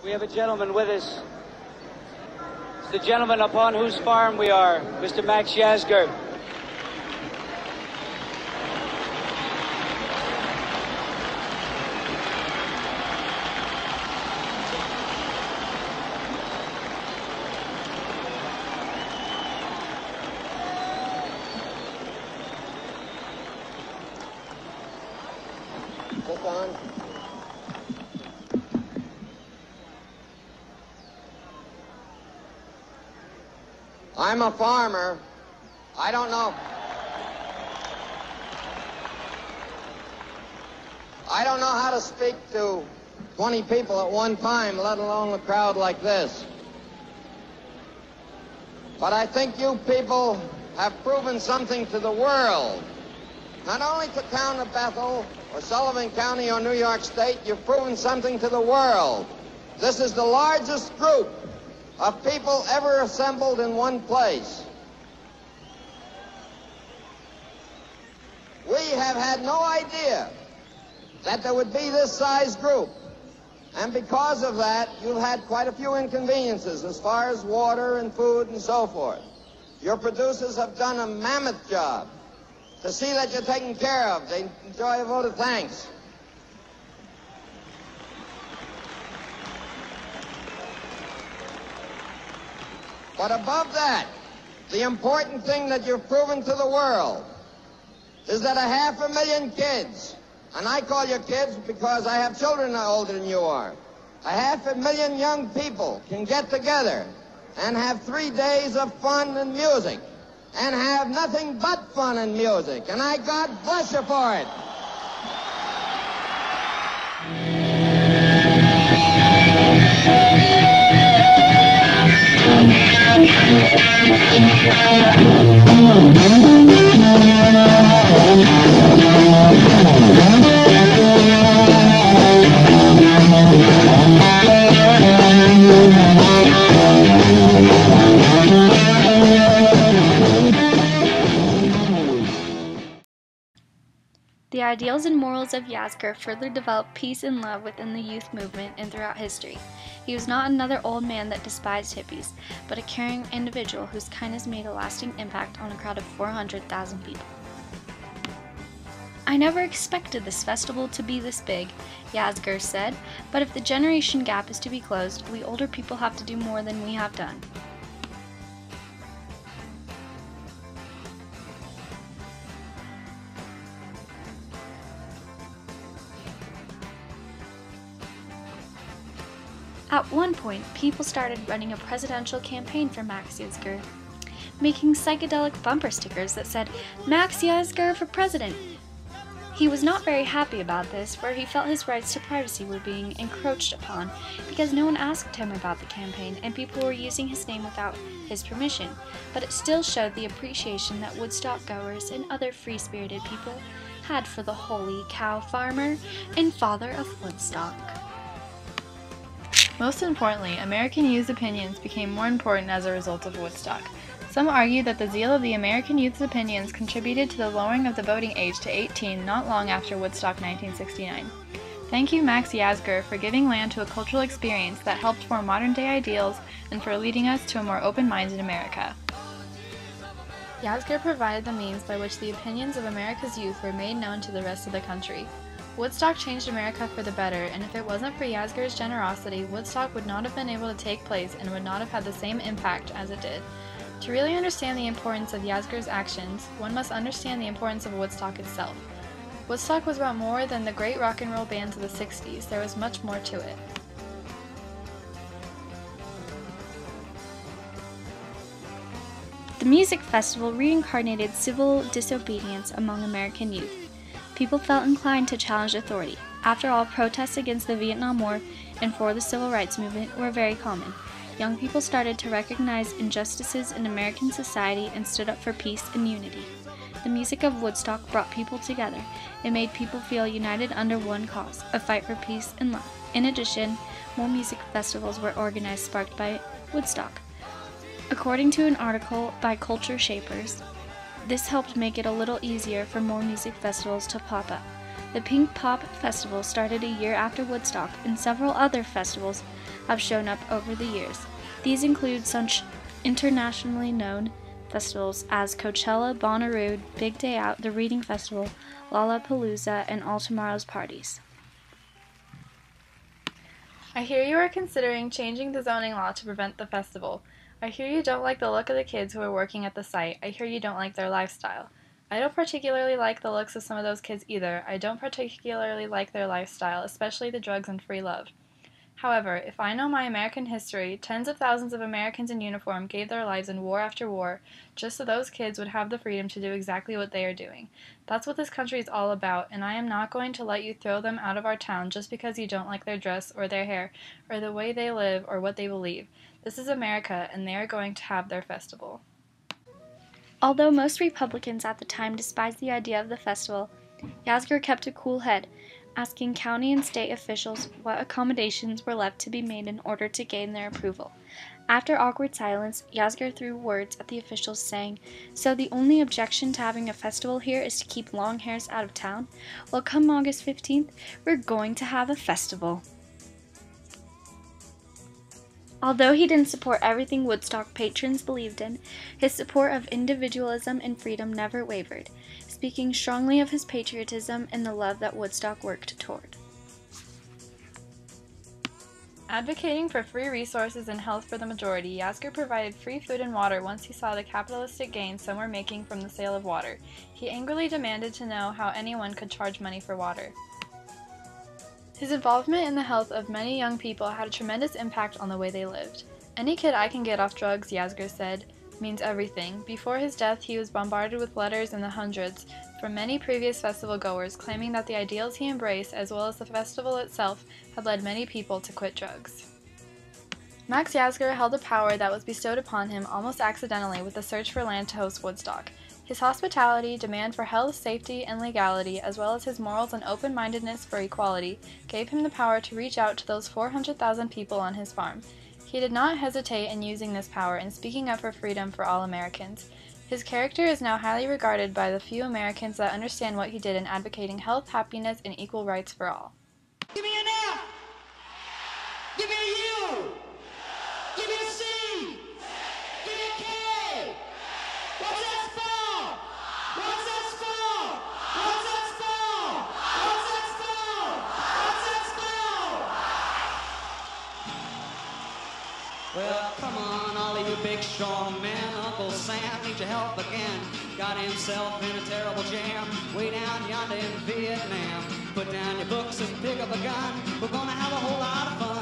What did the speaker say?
We have a gentleman with us. It's the gentleman upon whose farm we are, Mr. Max Yasgur. Click on. I'm a farmer. I don't know. I don't know how to speak to 20 people at one time, let alone a crowd like this. But I think you people have proven something to the world. Not only to town of Bethel or Sullivan County or New York State, you've proven something to the world. This is the largest group of people ever assembled in one place. We have had no idea that there would be this size group. And because of that, you've had quite a few inconveniences as far as water and food and so forth. Your producers have done a mammoth job to see that you're taken care of. They enjoy a vote of thanks. But above that, the important thing that you've proven to the world is that 500,000 kids, and I call you kids because I have children older than you are, 500,000 young people can get together and have 3 days of fun and music, and have nothing but fun and music, and I God bless you for it. The ideals and morals of Yasgur further developed peace and love within the youth movement and throughout history. He was not another old man that despised hippies, but a caring individual whose kindness made a lasting impact on a crowd of 400,000 people. "I never expected this festival to be this big," Yasgur said, "but if the generation gap is to be closed, we older people have to do more than we have done." At one point, people started running a presidential campaign for Max Yasgur, making psychedelic bumper stickers that said, "Max Yasgur for President." He was not very happy about this, for he felt his rights to privacy were being encroached upon because no one asked him about the campaign and people were using his name without his permission, but it still showed the appreciation that Woodstock goers and other free-spirited people had for the holy cow farmer and father of Woodstock. Most importantly, American youth's opinions became more important as a result of Woodstock. Some argue that the zeal of the American youth's opinions contributed to the lowering of the voting age to 18 not long after Woodstock 1969. Thank you, Max Yasgur, for giving land to a cultural experience that helped form modern-day ideals and for leading us to a more open-minded America. Yasgur provided the means by which the opinions of America's youth were made known to the rest of the country. Woodstock changed America for the better, and if it wasn't for Yasgur's generosity, Woodstock would not have been able to take place and would not have had the same impact as it did. To really understand the importance of Yasgur's actions, one must understand the importance of Woodstock itself. Woodstock was about more than the great rock and roll bands of the 60s, there was much more to it. The music festival reincarnated civil disobedience among American youth. People felt inclined to challenge authority. After all, protests against the Vietnam War and for the Civil Rights Movement were very common. Young people started to recognize injustices in American society and stood up for peace and unity. The music of Woodstock brought people together. It made people feel united under one cause, a fight for peace and love. In addition, more music festivals were organized sparked by Woodstock. According to an article by Culture Shapers, this helped make it a little easier for more music festivals to pop up. The Pink Pop Festival started a year after Woodstock, and several other festivals have shown up over the years. These include such internationally known festivals as Coachella, Bonnaroo, Big Day Out, the Reading Festival, Lollapalooza, and All Tomorrow's Parties. I hear you are considering changing the zoning law to prevent the festival. I hear you don't like the look of the kids who are working at the site. I hear you don't like their lifestyle. I don't particularly like the looks of some of those kids either. I don't particularly like their lifestyle, especially the drugs and free love. However, if I know my American history, tens of thousands of Americans in uniform gave their lives in war after war just so those kids would have the freedom to do exactly what they are doing. That's what this country is all about, and I am not going to let you throw them out of our town just because you don't like their dress or their hair or the way they live or what they believe. This is America, and they are going to have their festival. Although most Republicans at the time despised the idea of the festival, Yasgur kept a cool head, asking county and state officials what accommodations were left to be made in order to gain their approval. After awkward silence, Yasgur threw words at the officials saying, "So the only objection to having a festival here is to keep long hairs out of town? Well, come August 15th, we're going to have a festival." Although he didn't support everything Woodstock patrons believed in, his support of individualism and freedom never wavered, speaking strongly of his patriotism and the love that Woodstock worked toward. Advocating for free resources and health for the majority, Yasgur provided free food and water once he saw the capitalistic gains some were making from the sale of water. He angrily demanded to know how anyone could charge money for water. His involvement in the health of many young people had a tremendous impact on the way they lived. "Any kid I can get off drugs," Yasgur said, "means everything." Before his death, he was bombarded with letters in the hundreds from many previous festival goers claiming that the ideals he embraced, as well as the festival itself, had led many people to quit drugs. Max Yasgur held a power that was bestowed upon him almost accidentally with the search for land to host Woodstock. His hospitality, demand for health, safety, and legality, as well as his morals and open-mindedness for equality, gave him the power to reach out to those 400,000 people on his farm. He did not hesitate in using this power and speaking up for freedom for all Americans. His character is now highly regarded by the few Americans that understand what he did in advocating health, happiness, and equal rights for all. Give me an F! Give me a U! Give me a C! Give me a K! What's that spell? What's that spell? What's that spell? What's that spell? What's that spell? Well, come on, all of you big strong men. Uncle Sam needs your help again. Got himself in a terrible jam way down yonder in Vietnam. Put down your books and pick up a gun. We're gonna have a whole lot of fun.